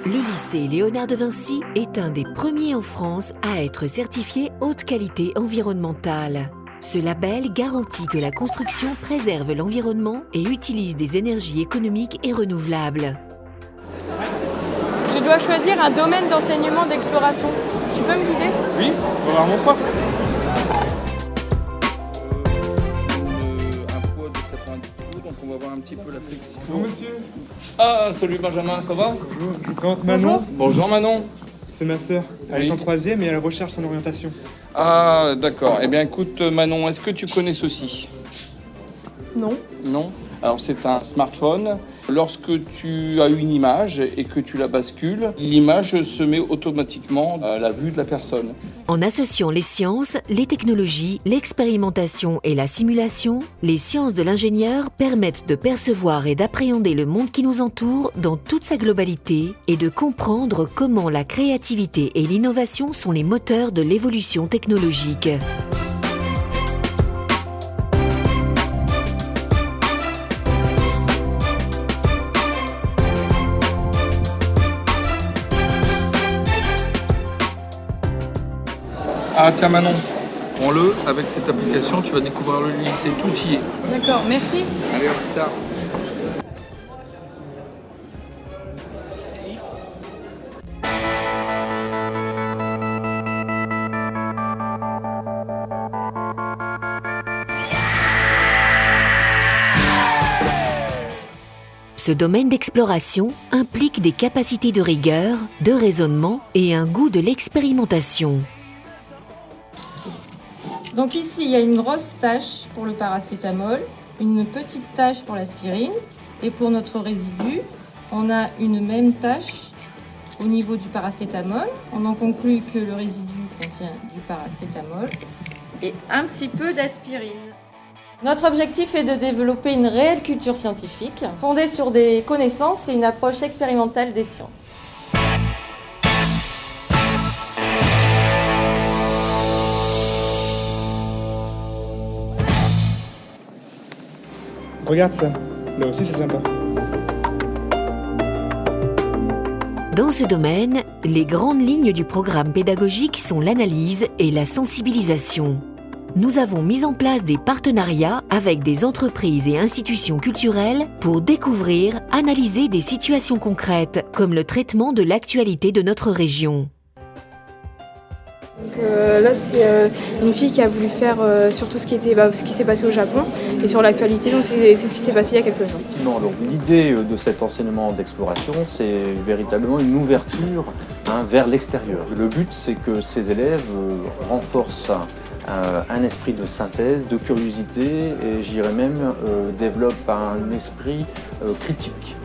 Le lycée Léonard de Vinci est un des premiers en France à être certifié haute qualité environnementale. Ce label garantit que la construction préserve l'environnement et utilise des énergies économiques et renouvelables. Je dois choisir un domaine d'enseignement d'exploration. Tu peux me guider? Oui, on va voir mon prof. Un poids de 90 kg, donc on va voir un petit peu la flexion. Bonjour monsieur. Ah, salut Benjamin, ça va? Bonjour, je vous présente Manon. Bonjour Manon. C'est ma sœur. Elle Oui. est en 3e et elle recherche son orientation. Ah, d'accord. Eh bien écoute Manon, est-ce que tu connais ceci? Non. Non? Alors c'est un smartphone. Lorsque tu as une image et que tu la bascules, l'image se met automatiquement à la vue de la personne. En associant les sciences, les technologies, l'expérimentation et la simulation, les sciences de l'ingénieur permettent de percevoir et d'appréhender le monde qui nous entoure dans toute sa globalité et de comprendre comment la créativité et l'innovation sont les moteurs de l'évolution technologique. Ah tiens Manon, prends-le, avec cette application tu vas découvrir le lycée tout y est. D'accord, merci. Allez, à plus tard. Ce domaine d'exploration implique des capacités de rigueur, de raisonnement et un goût de l'expérimentation. Donc ici, il y a une grosse tâche pour le paracétamol, une petite tâche pour l'aspirine. Et pour notre résidu, on a une même tâche au niveau du paracétamol. On en conclut que le résidu contient du paracétamol et un petit peu d'aspirine. Notre objectif est de développer une réelle culture scientifique, fondée sur des connaissances et une approche expérimentale des sciences. Regarde ça. Là aussi c'est sympa. Dans ce domaine, les grandes lignes du programme pédagogique sont l'analyse et la sensibilisation. Nous avons mis en place des partenariats avec des entreprises et institutions culturelles pour découvrir, analyser des situations concrètes, comme le traitement de l'actualité de notre région. Donc, là, c'est une fille qui a voulu faire sur tout ce qui s'est passé au Japon et sur l'actualité. Donc, c'est ce qui s'est passé il y a quelques jours. Non, donc l'idée de cet enseignement d'exploration, c'est véritablement une ouverture vers l'extérieur. Le but, c'est que ces élèves renforcent un esprit de synthèse, de curiosité et j'irais même développent un esprit critique.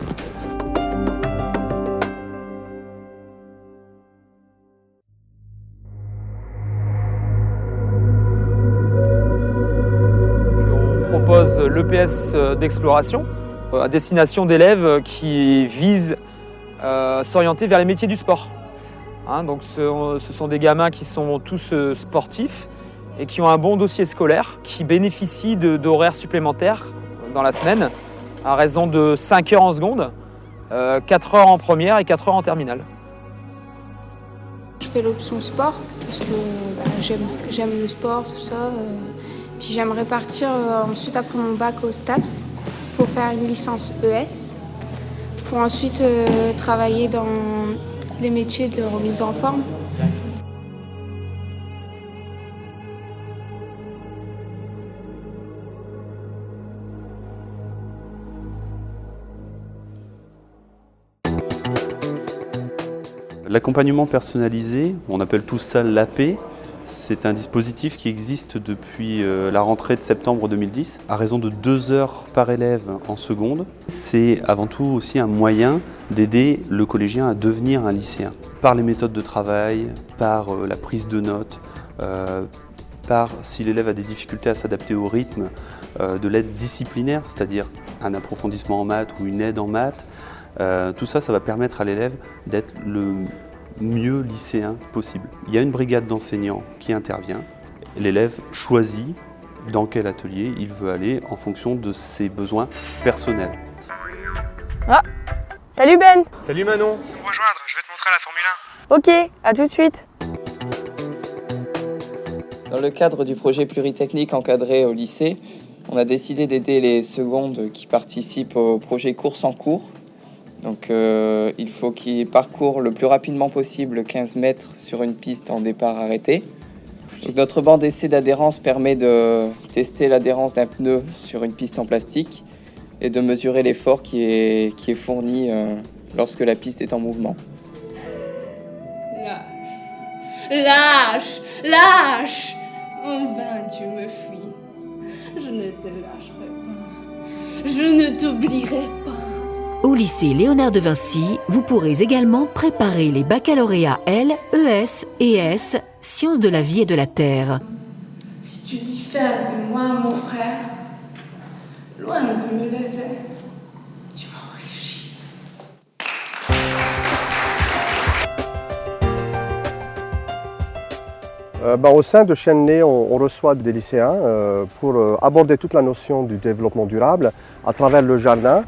On propose l'EPS d'exploration à destination d'élèves qui visent à s'orienter vers les métiers du sport. Donc ce sont des gamins qui sont tous sportifs et qui ont un bon dossier scolaire, qui bénéficient d'horaires supplémentaires dans la semaine à raison de 5 heures en seconde, 4 heures en première et 4 heures en terminale. Je fais l'option sport parce que j'aime le sport, tout ça. Puis j'aimerais partir ensuite après mon bac au STAPS pour faire une licence ES, pour ensuite travailler dans les métiers de remise en forme. L'accompagnement personnalisé, on appelle tout ça l'AP, c'est un dispositif qui existe depuis la rentrée de septembre 2010, à raison de 2 heures par élève en seconde. C'est avant tout aussi un moyen d'aider le collégien à devenir un lycéen, par les méthodes de travail, par la prise de notes, par si l'élève a des difficultés à s'adapter au rythme, de l'aide disciplinaire, c'est-à-dire un approfondissement en maths ou une aide en maths. Tout ça, ça va permettre à l'élève d'être le mieux lycéen possible. Il y a une brigade d'enseignants qui intervient. L'élève choisit dans quel atelier il veut aller en fonction de ses besoins personnels. Ah, salut Ben. Salut Manon. Pour rejoindre, je vais rentrer à la Formule 1. Ok, à tout de suite. Dans le cadre du projet pluritechnique encadré au lycée, on a décidé d'aider les secondes qui participent au projet course en cours. Donc il faut qu'ils parcourent le plus rapidement possible 15 mètres sur une piste en départ arrêté. Donc, notre banc d'essai d'adhérence permet de tester l'adhérence d'un pneu sur une piste en plastique et de mesurer l'effort qui est fourni lorsque la piste est en mouvement. Lâche, lâche. En vain tu me fuis. Je ne te lâcherai pas. Je ne t'oublierai pas. Au lycée Léonard de Vinci, vous pourrez également préparer les baccalauréats L, ES et S, sciences de la vie et de la terre. Si tu diffères de moi, mon frère, loin de me laisser, tu m'enrichis. Au sein de Chêne-Nez, on reçoit des lycéens pour aborder toute la notion du développement durable à travers le jardin.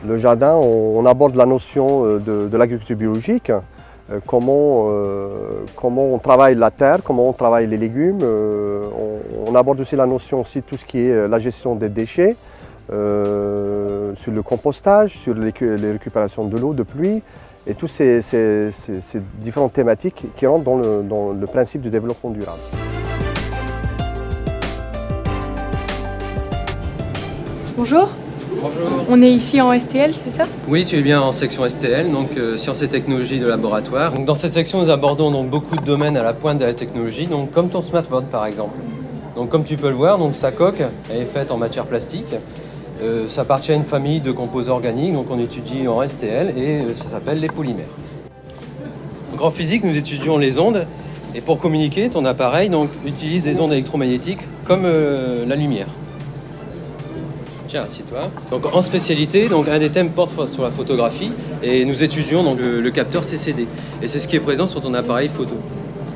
Le jardin, on aborde la notion de l'agriculture biologique, comment on travaille la terre, comment on travaille les légumes. On aborde aussi la notion aussi tout ce qui est la gestion des déchets, sur le compostage, sur les récupérations de l'eau, de pluie, et toutes ces différentes thématiques qui rentrent dans le principe du développement durable. Bonjour. Bonjour. On est ici en STL, c'est ça? Oui, tu es bien en section STL, donc sciences et technologies de laboratoire. Donc, dans cette section, nous abordons donc beaucoup de domaines à la pointe de la technologie, donc comme ton smartphone par exemple. Donc comme tu peux le voir, donc sa coque elle est faite en matière plastique. Ça appartient à une famille de composés organiques, donc on étudie en STL et ça s'appelle les polymères. Donc en physique, nous étudions les ondes et pour communiquer, ton appareil donc, utilise des ondes électromagnétiques comme la lumière. Tiens, assieds-toi. Donc en spécialité, donc, un des thèmes porte sur la photographie et nous étudions donc, le capteur CCD. Et c'est ce qui est présent sur ton appareil photo.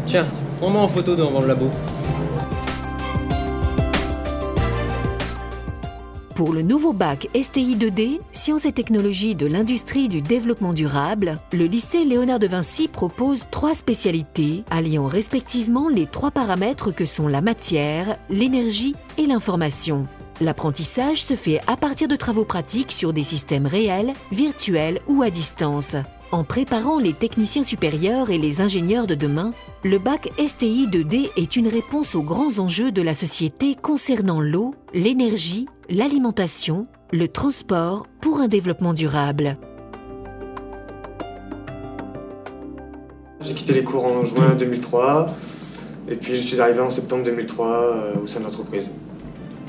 Tiens, prends-moi en photo devant le labo. Pour le nouveau bac STI 2D, Sciences et technologies de l'industrie du développement durable, le lycée Léonard de Vinci propose 3 spécialités, alliant respectivement les 3 paramètres que sont la matière, l'énergie et l'information. L'apprentissage se fait à partir de travaux pratiques sur des systèmes réels, virtuels ou à distance. En préparant les techniciens supérieurs et les ingénieurs de demain, le bac STI 2D est une réponse aux grands enjeux de la société concernant l'eau, l'énergie, l'alimentation, le transport pour un développement durable. J'ai quitté les cours en juin 2003 et puis je suis arrivé en septembre 2003 au sein de l'entreprise.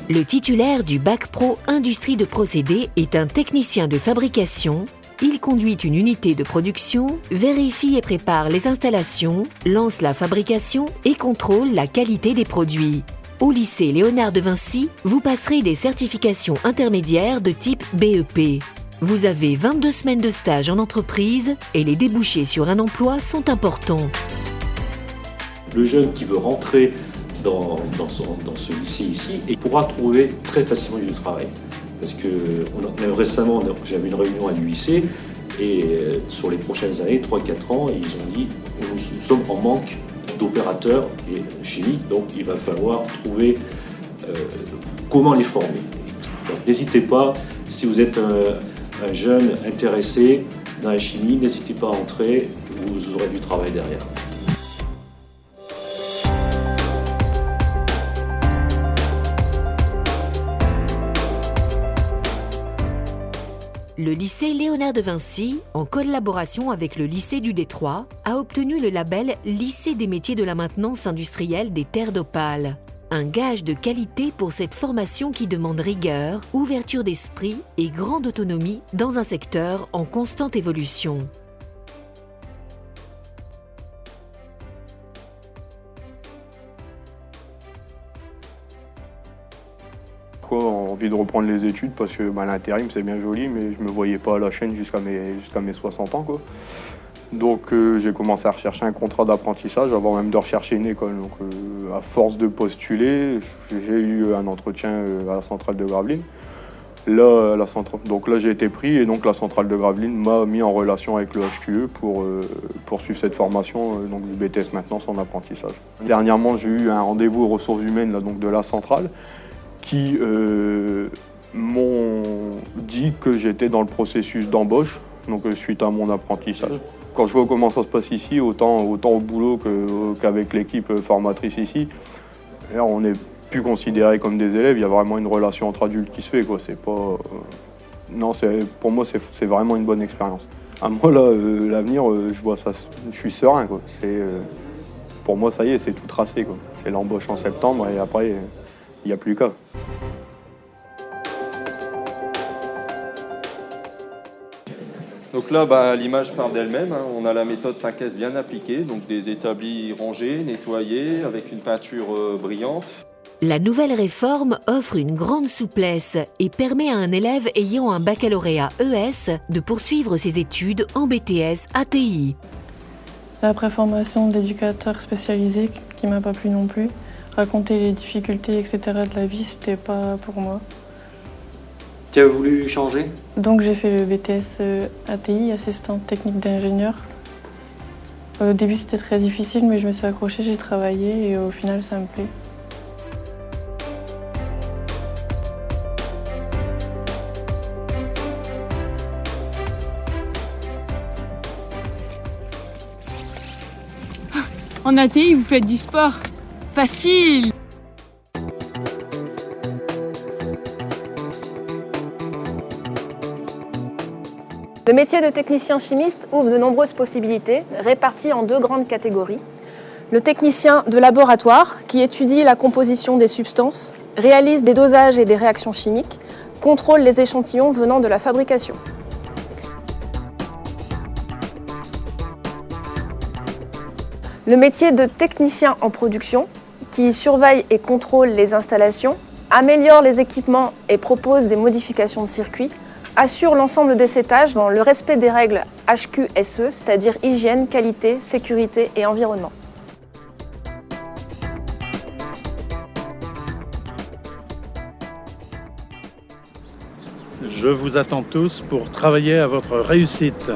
Le titulaire du bac pro Industrie de procédés est un technicien de fabrication. Il conduit une unité de production, vérifie et prépare les installations, lance la fabrication et contrôle la qualité des produits. Au lycée Léonard de Vinci, vous passerez des certifications intermédiaires de type BEP. Vous avez 22 semaines de stage en entreprise et les débouchés sur un emploi sont importants. Le jeune qui veut rentrer dans ce lycée ici et pourra trouver très facilement du travail. Parce que récemment, j'avais une réunion à l'UIC et sur les prochaines années, 3-4 ans, ils ont dit nous sommes en manque d'opérateurs et chimie, donc il va falloir trouver comment les former. Donc n'hésitez pas, si vous êtes un jeune intéressé dans la chimie, n'hésitez pas à entrer, vous aurez du travail derrière. Le lycée Léonard de Vinci, en collaboration avec le lycée du Détroit, a obtenu le label Lycée des métiers de la maintenance industrielle des terres d'Opale. Un gage de qualité pour cette formation qui demande rigueur, ouverture d'esprit et grande autonomie dans un secteur en constante évolution. Envie de reprendre les études parce que l'intérim c'est bien joli mais je me voyais pas à la chaîne jusqu'à mes 60 ans quoi. Donc j'ai commencé à rechercher un contrat d'apprentissage avant même de rechercher une école. Donc à force de postuler, j'ai eu un entretien à la centrale de Gravelines Là, donc là, j'ai été pris et donc la centrale de Gravelines m'a mis en relation avec le HQE pour poursuivre cette formation donc du BTS maintenance en apprentissage. Dernièrement, j'ai eu un rendez-vous aux ressources humaines là, donc de la centrale qui m'ont dit que j'étais dans le processus d'embauche, donc suite à mon apprentissage. Quand je vois comment ça se passe ici, autant au boulot qu'avec l'équipe formatrice ici, on n'est plus considérés comme des élèves, il y a vraiment une relation entre adultes qui se fait, quoi. C'est pas... Non, pour moi, c'est vraiment une bonne expérience. À moi, là, l'avenir, je vois ça, je suis serein, quoi. Pour moi, ça y est, c'est tout tracé, quoi. C'est l'embauche en septembre et après, il n'y a plus qu'à. Donc là, l'image parle d'elle-même. Hein. On a la méthode 5S bien appliquée, donc des établis rangés, nettoyés, avec une peinture brillante. La nouvelle réforme offre une grande souplesse et permet à un élève ayant un baccalauréat ES de poursuivre ses études en BTS ATI. La préformation de l'éducateur spécialisé qui m'a pas plu non plus. Raconter les difficultés, etc. de la vie, c'était pas pour moi. Tu as voulu changer? Donc j'ai fait le BTS ATI, assistante technique d'ingénieur. Au début c'était très difficile, mais je me suis accrochée, j'ai travaillé et au final ça me plaît. En ATI, vous faites du sport. Facile! Le métier de technicien chimiste ouvre de nombreuses possibilités, réparties en deux grandes catégories. Le technicien de laboratoire, qui étudie la composition des substances, réalise des dosages et des réactions chimiques, contrôle les échantillons venant de la fabrication. Le métier de technicien en production, qui surveille et contrôle les installations, améliore les équipements et propose des modifications de circuits, assure l'ensemble de ces tâches dans le respect des règles HQSE, c'est-à-dire hygiène, qualité, sécurité et environnement. Je vous attends tous pour travailler à votre réussite.